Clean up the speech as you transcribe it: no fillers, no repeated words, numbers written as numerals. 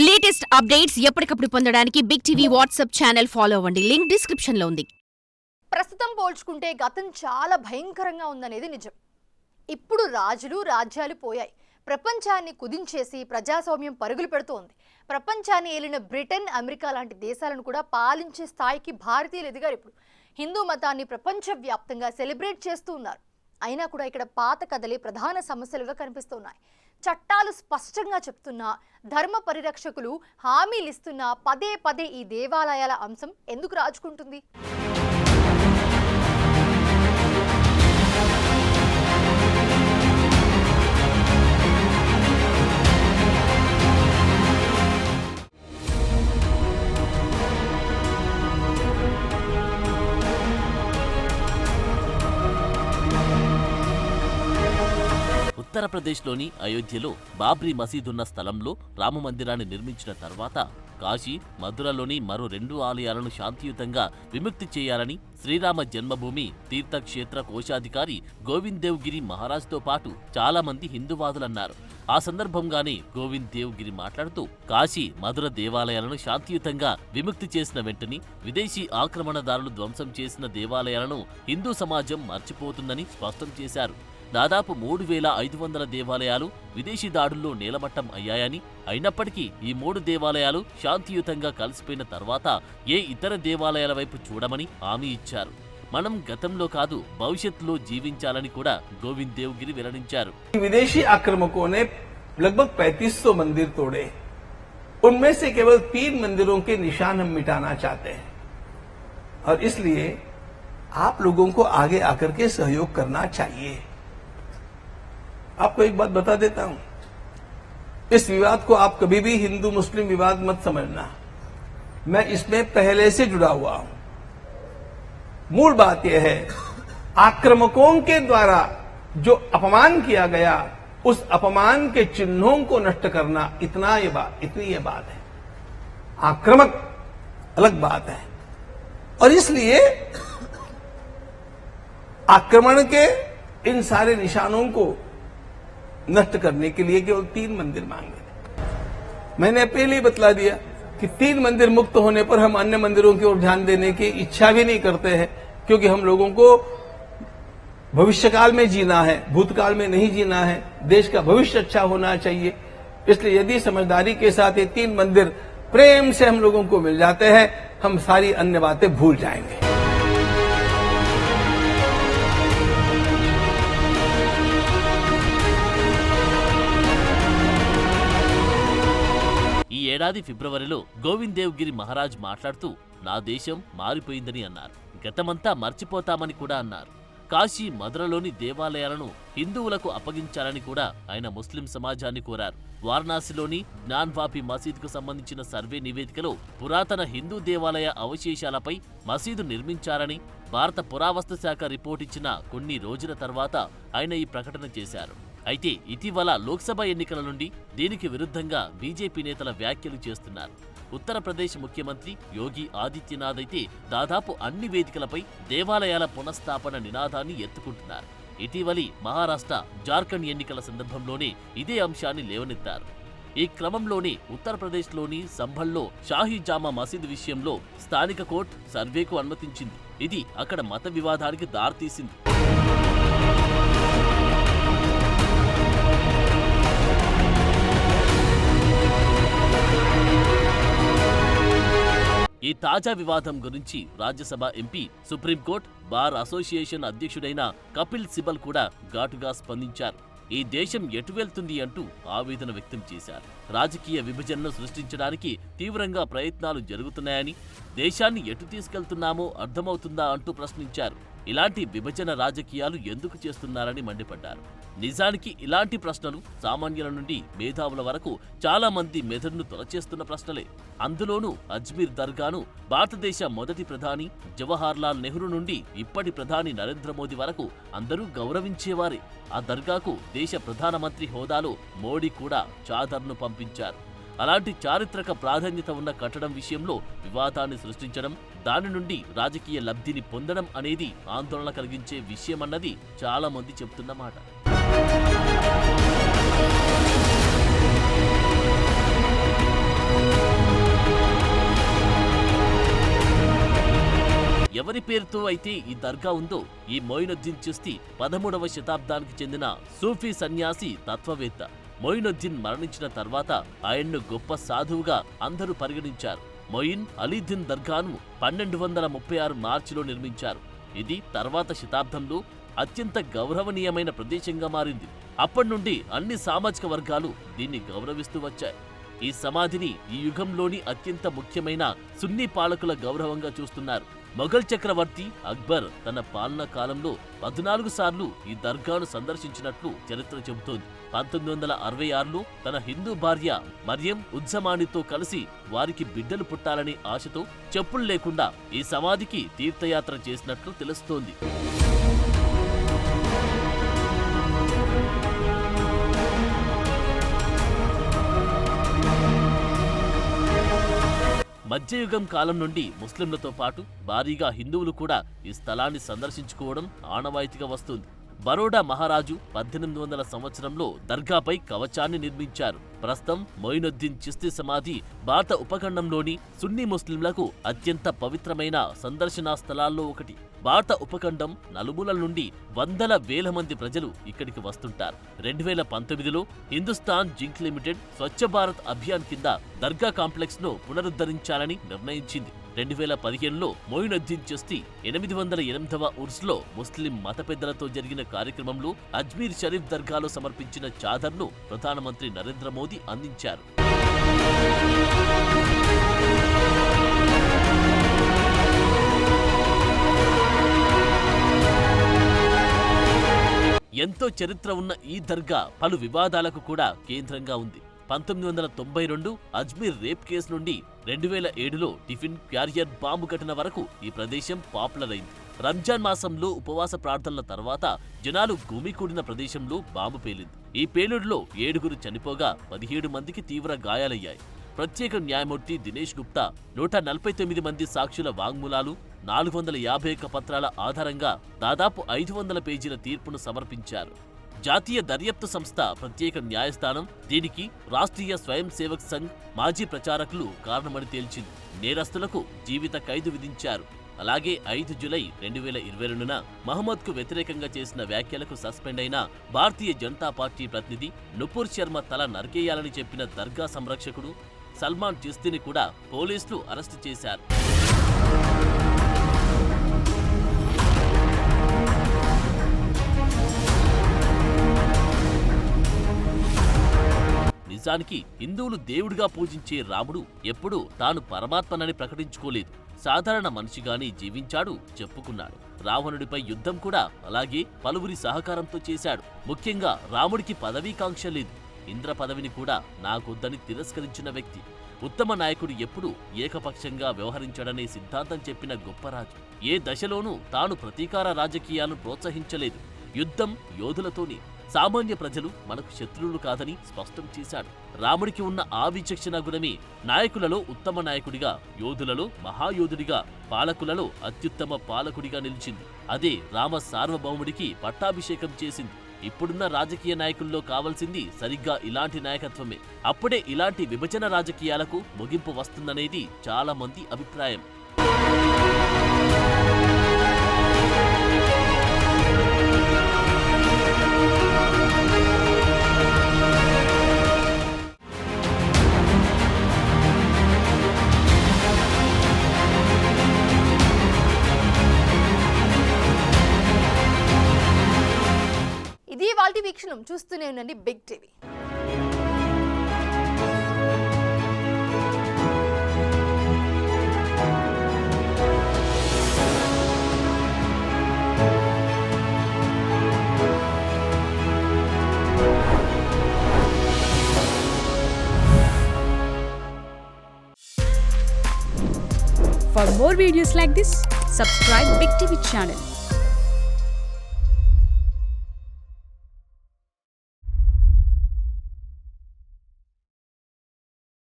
Latest updates ఎప్పటికప్పుడు పొందడానికి Big TV WhatsApp channel follow అవ్వండి. లింక్ డిస్క్రిప్షన్ లో ఉంది. ప్రస్తుతం పోల్చుకుంటే గతం చాలా భయంకరంగా ఉందనేది నిజం. ఇప్పుడు రాజులు రాజ్యాలు పోయాయి. ప్రపంచాన్ని కుదించేసి ప్రజాస్వామ్యం పరుగులు పెడుతోంది. ప్రపంచాన్ని ఏలిన బ్రిటన్, అమెరికా లాంటి దేశాలను కూడా పాలించే స్థాయికి భారతీయులు ఎదిగారు. ఇప్పుడు హిందూ మతాన్ని ప్రపంచవ్యాప్తంగా సెలబ్రేట్ చేస్తూ ఉన్నారు. అయినా కూడా ఇక్కడ పాత కథలే ప్రధాన సమస్యలుగా కనిపిస్తున్నాయి. చట్టాలు స్పష్టంగా చెప్తున్నా, ధర్మ పరిరక్షకులు హామీలు ఇస్తున్నా పదే పదే ఈ దేవాలయాల అంశం ఎందుకు రాజుకుంటుంది? ఉత్తరప్రదేశ్లోని అయోధ్యలో బాబ్రీ మసీదున్న స్థలంలో రామమందిరాన్ని నిర్మించిన తర్వాత కాశీ, మధురలోని మరో 2 ఆలయాలను శాంతియుతంగా విముక్తి చేయాలని శ్రీరామ జన్మభూమి తీర్థక్షేత్ర కోశాధికారి గోవింద్ దేవ్ గిరి మహారాజ్తో పాటు చాలా మంది హిందూవాదులన్నారు. ఆ సందర్భంగానే గోవింద్ దేవ్ గిరి మాట్లాడుతూ కాశీ, మధుర దేవాలయాలను శాంతియుతంగా విముక్తి చేసిన వెంటనే విదేశీ ఆక్రమణదారులు ధ్వంసం చేసిన దేవాలయాలను హిందూ సమాజం మర్చిపోతుందని స్పష్టం చేశారు. దాదాపు 3500 దేవాలయాలు విదేశీ దాడుల్లో నేలమట్టం అయ్యాయని, అయినప్పటికీ ఈ 3 దేవాలయాలు శాంతియుతంగా కలిసిపోయిన తర్వాత ఏ ఇతర దేవాలయాల వైపు చూడమని హామీ ఇచ్చారు. మనం గతంలో కాదు భవిష్యత్తులో జీవించాలని కూడా గోవింద్ దేవ్ గిరి వెల్లడించారు. विदेशी आक्रमकों ने लगभग 3500 मंदिर तोड़े. उनमें से केवल 3 मंदिरों के निशान हम मिटाना चाहते हैं और इसलिए आप लोगों को आगे आकर के सहयोग करना चाहिए. आपको एक बात बता देता हूं, इस विवाद को आप कभी भी हिंदू मुस्लिम विवाद मत समझना. मैं इसमें पहले से जुड़ा हुआ हूं. मूल बात यह है, आक्रमकों के द्वारा जो अपमान किया गया, उस अपमान के चिन्हों को नष्ट करना, इतनी ये बात है. आक्रमक अलग बात है और इसलिए आक्रमण के इन सारे निशानों को नष्ट करने के लिए केवल 3 मंदिर मांगे. मैंने पहले ही बतला दिया कि 3 मंदिर मुक्त होने पर हम अन्य मंदिरों की ओर ध्यान देने की इच्छा भी नहीं करते हैं, क्योंकि हम लोगों को भविष्यकाल में जीना है, भूतकाल में नहीं जीना है. देश का भविष्य अच्छा होना चाहिए. इसलिए यदि समझदारी के साथ ये 3 मंदिर प्रेम से हम लोगों को मिल जाते हैं, हम सारी अन्य बातें भूल जाएंगे. ఈ ఏడాది ఫిబ్రవరిలో గోవింద్ దేవ్ గిరి మహారాజ్ మాట్లాడుతూ నా దేశం మారిపోయిందని అన్నారు. గతమంతా మర్చిపోతామని కూడా అన్నారు. కాశీ, మధురలోని దేవాలయాలను హిందువులకు అప్పగించాలని కూడా ఆయన ముస్లిం సమాజాన్ని కోరారు. వారణాసిలోని జ్ఞాన్వాపి మసీదుకు సంబంధించిన సర్వే నివేదికలో పురాతన హిందూ దేవాలయ అవశేషాలపై మసీదు నిర్మించారని భారత పురావస్తు శాఖ రిపోర్ట్ ఇచ్చిన కొన్ని రోజుల తర్వాత ఆయన ఈ ప్రకటన చేశారు. అయితే ఇటీవల లోక్సభ ఎన్నికల నుండి దీనికి విరుద్ధంగా బీజేపీ నేతల వ్యాఖ్యలు చేస్తున్నారు. ఉత్తరప్రదేశ్ ముఖ్యమంత్రి యోగి ఆదిత్యనాథ్ అయితే దాదాపు అన్ని వేదికలపై దేవాలయాల పునఃస్థాపన నినాదాన్ని ఎత్తుకుంటున్నారు. ఇటీవలి మహారాష్ట్ర, జార్ఖండ్ ఎన్నికల సందర్భంలోనే ఇదే అంశాన్ని లేవనెత్తారు. ఈ క్రమంలోనే ఉత్తరప్రదేశ్లోని సంభల్లో షాహీ జామా మసీదు విషయంలో స్థానిక కోర్టు సర్వేకు అనుమతించింది. ఇది అక్కడ మత వివాదానికి దారితీసింది. ఈ తాజా వివాదం గురించి Rajya Sabha MP, supreme court bar association అధ్యక్షుడైన కపిల్ సిబల్ కూడా ఘాటుగా స్పందించారు. ఈ దేశం ఎటు వెళ్తుంది అంటూ ఆవేదన వ్యక్తం చేశారు. రాజకీయ విభజనను సృష్టించడానికి తీవ్రంగా ప్రయత్నాలు జరుగుతున్నాయని, దేశాన్ని ఎటు తీసుకెళ్తున్నామో అర్థమవుతుందా అంటూ ప్రశ్నించారు. ఇలాంటి విభజన రాజకీయాలు ఎందుకు చేస్తున్నారని మండిపడ్డారు. నిజానికి ఇలాంటి ప్రశ్నలు సామాన్యుల నుండి మేధావుల వరకు చాలా మంది మెదడును తొలచేస్తున్న ప్రశ్నలే. అందులోనూ అజ్మీర్ దర్గాను భారతదేశ మొదటి ప్రధాని జవహర్లాల్ నెహ్రూ నుండి ఇప్పటి ప్రధాని నరేంద్ర మోదీ వరకు అందరూ గౌరవించేవారే. ఆ దర్గాకు దేశ ప్రధానమంత్రి హోదాలో మోడీ కూడా చాదర్ను పంపించారు. అలాంటి చారిత్రక ప్రాధాన్యత ఉన్న కట్టడం విషయంలో వివాదాన్ని సృష్టించడం, దాని నుండి రాజకీయ లబ్ధిని పొందడం అనేది ఆందోళన కలిగించే విషయమన్నది చాలా మంది చెబుతున్న మాట. పేరుతో అయితే ఈ దర్గా ఉందో, ఈ మొయినుద్దీన్ చిస్తీ 13వ శతాబ్దానికి చెందిన సూఫీ సన్యాసి తత్వవేత్త. మొయినుద్దీన్ మరణించిన తర్వాత ఆయన్ను గొప్ప సాధువుగా అందరూ పరిగణించారు. మొయిన్ అలీద్దీన్ దర్గాను 1236 మార్చిలో నిర్మించారు. ఇది తర్వాత శతాబ్దంలో అత్యంత గౌరవనీయమైన ప్రదేశంగా మారింది. అప్పటి నుండి అన్ని సామాజిక వర్గాలు దీన్ని గౌరవిస్తూ వచ్చాయి. ఈ సమాధిని ఈ యుగంలోని అత్యంత ముఖ్యమైన సున్నీ పాలకుల గౌరవంగా చూస్తున్నారు. మొఘల్ చక్రవర్తి అక్బర్ తన పాలనా కాలంలో 14 సార్లు ఈ దర్గాను సందర్శించినట్లు చరిత్ర చెబుతోంది. 1966లో తన హిందూ భార్య మరియం ఉజ్జమానితో కలిసి వారికి బిడ్డలు పుట్టాలనే ఆశతో చెప్పులు లేకుండా ఈ సమాధికి తీర్థయాత్ర చేసినట్లు తెలుస్తోంది. మధ్యయుగం కాలం నుండి ముస్లింలతో పాటు భారీగా హిందువులు కూడా ఈ స్థలాన్ని సందర్శించుకోవడం ఆనవాయితీగా వస్తుంది. బరోడా మహారాజు 1800 సంవత్సరంలో దర్గాపై కవచాన్ని నిర్మించారు. ప్రస్తుతం మొయినుద్దీన్ చిస్తీ సమాధి భారత ఉపఖండంలోని సున్నీ ముస్లింలకు అత్యంత పవిత్రమైన సందర్శనా స్థలాల్లో ఒకటి. భారత ఉపఖండం నలుమూలల నుండి వందల వేల మంది ప్రజలు ఇక్కడికి వస్తుంటారు. 2019లో హిందుస్థాన్ జింక్ లిమిటెడ్ స్వచ్ఛ భారత్ అభియాన్ కింద దర్గా కాంప్లెక్స్ ను పునరుద్ధరించాలని నిర్ణయించింది. 2015లో మొయినుద్దీన్ చిస్తీ 808వ ఉర్స్లో ముస్లిం మత పెద్దలతో జరిగిన కార్యక్రమంలో అజ్మీర్ షరీఫ్ దర్గాలో సమర్పించిన చాదర్ను ప్రధానమంత్రి నరేంద్ర మోదీ అందించారు. ఎంతో చరిత్ర ఉన్న ఈ దర్గా పలు వివాదాలకు కూడా కేంద్రంగా ఉంది. 1992 అజ్మీర్ రేప్ కేసు నుండి 2007లో టిఫిన్ క్యారియర్ బాంబు ఘటన వరకు ఈ ప్రదేశం పాపులర్ అయింది. రంజాన్ మాసంలో ఉపవాస ప్రార్థనల తర్వాత జనాలు గుమికూడిన ప్రదేశంలో బాంబు పేలింది. ఈ పేలుడులో 7 చనిపోగా 17 మందికి తీవ్ర గాయాలయ్యాయి. ప్రత్యేక న్యాయమూర్తి దినేష్ గుప్తా 149 మంది సాక్షుల వాంగ్మూలాలు, 451 పత్రాల ఆధారంగా దాదాపు 500 పేజీల తీర్పును సమర్పించారు. జాతీయ దర్యాప్తు సంస్థ ప్రత్యేక న్యాయస్థానం దీనికి రాష్ట్రీయ స్వయం సేవక్ సంఘ్ మాజీ ప్రచారకులు కారణమని తేల్చింది. నేరస్తులకు జీవిత ఖైదు విధించారు. అలాగే 5 జూలై 2022న మహమ్మద్కు వ్యతిరేకంగా చేసిన వ్యాఖ్యలకు సస్పెండ్ అయిన భారతీయ జనతా పార్టీ ప్రతినిధి నుపూర్ శర్మ తల నరికేయాలని చెప్పిన దర్గా సంరక్షకుడు సల్మాన్ చిస్తీని కూడా పోలీసులు అరెస్టు చేశారు. నిజానికి హిందువులు దేవుడిగా పూజించే రాముడు ఎప్పుడూ తాను పరమాత్మనని ప్రకటించుకోలేదు. సాధారణ మనిషిగానే జీవించాడు, చెప్పుకున్నాడు. రావణుడిపై యుద్ధం కూడా అలాగే పలువురి సహకారంతో చేశాడు. ముఖ్యంగా రాముడికి పదవీకాంక్ష లేదు. ఇంద్ర పదవిని కూడా నాకొద్దని తిరస్కరించిన వ్యక్తి. ఉత్తమ నాయకుడు ఎప్పుడూ ఏకపక్షంగా వ్యవహరించడనే సిద్ధాంతం చెప్పిన గొప్పరాజు. ఏ దశలోనూ తాను ప్రతీకార రాజకీయాలను ప్రోత్సహించలేదు. యుద్ధం యోధులతోనే, సామాన్య ప్రజలు మనకు శత్రువులు కాదని స్పష్టం చేశాడు. రాముడికి ఉన్న ఆ విచక్షణ గుణమే నాయకులలో ఉత్తమ నాయకుడిగా, యోధులలో మహాయోధుడిగా, పాలకులలో అత్యుత్తమ పాలకుడిగా నిలిచింది. అదే రామ సార్వభౌముడికి పట్టాభిషేకం చేసింది. ఇప్పుడున్న రాజకీయ నాయకుల్లో కావాల్సింది సరిగ్గా ఇలాంటి నాయకత్వమే. అప్పుడే ఇలాంటి విభజన రాజకీయాలకు ముగింపు వస్తుందనేది చాలా మంది అభిప్రాయం. ఇది వాల్టి వీక్షణం. చూస్తూనే ఉండండి Big TV. For more videos like this, subscribe Big TV channel.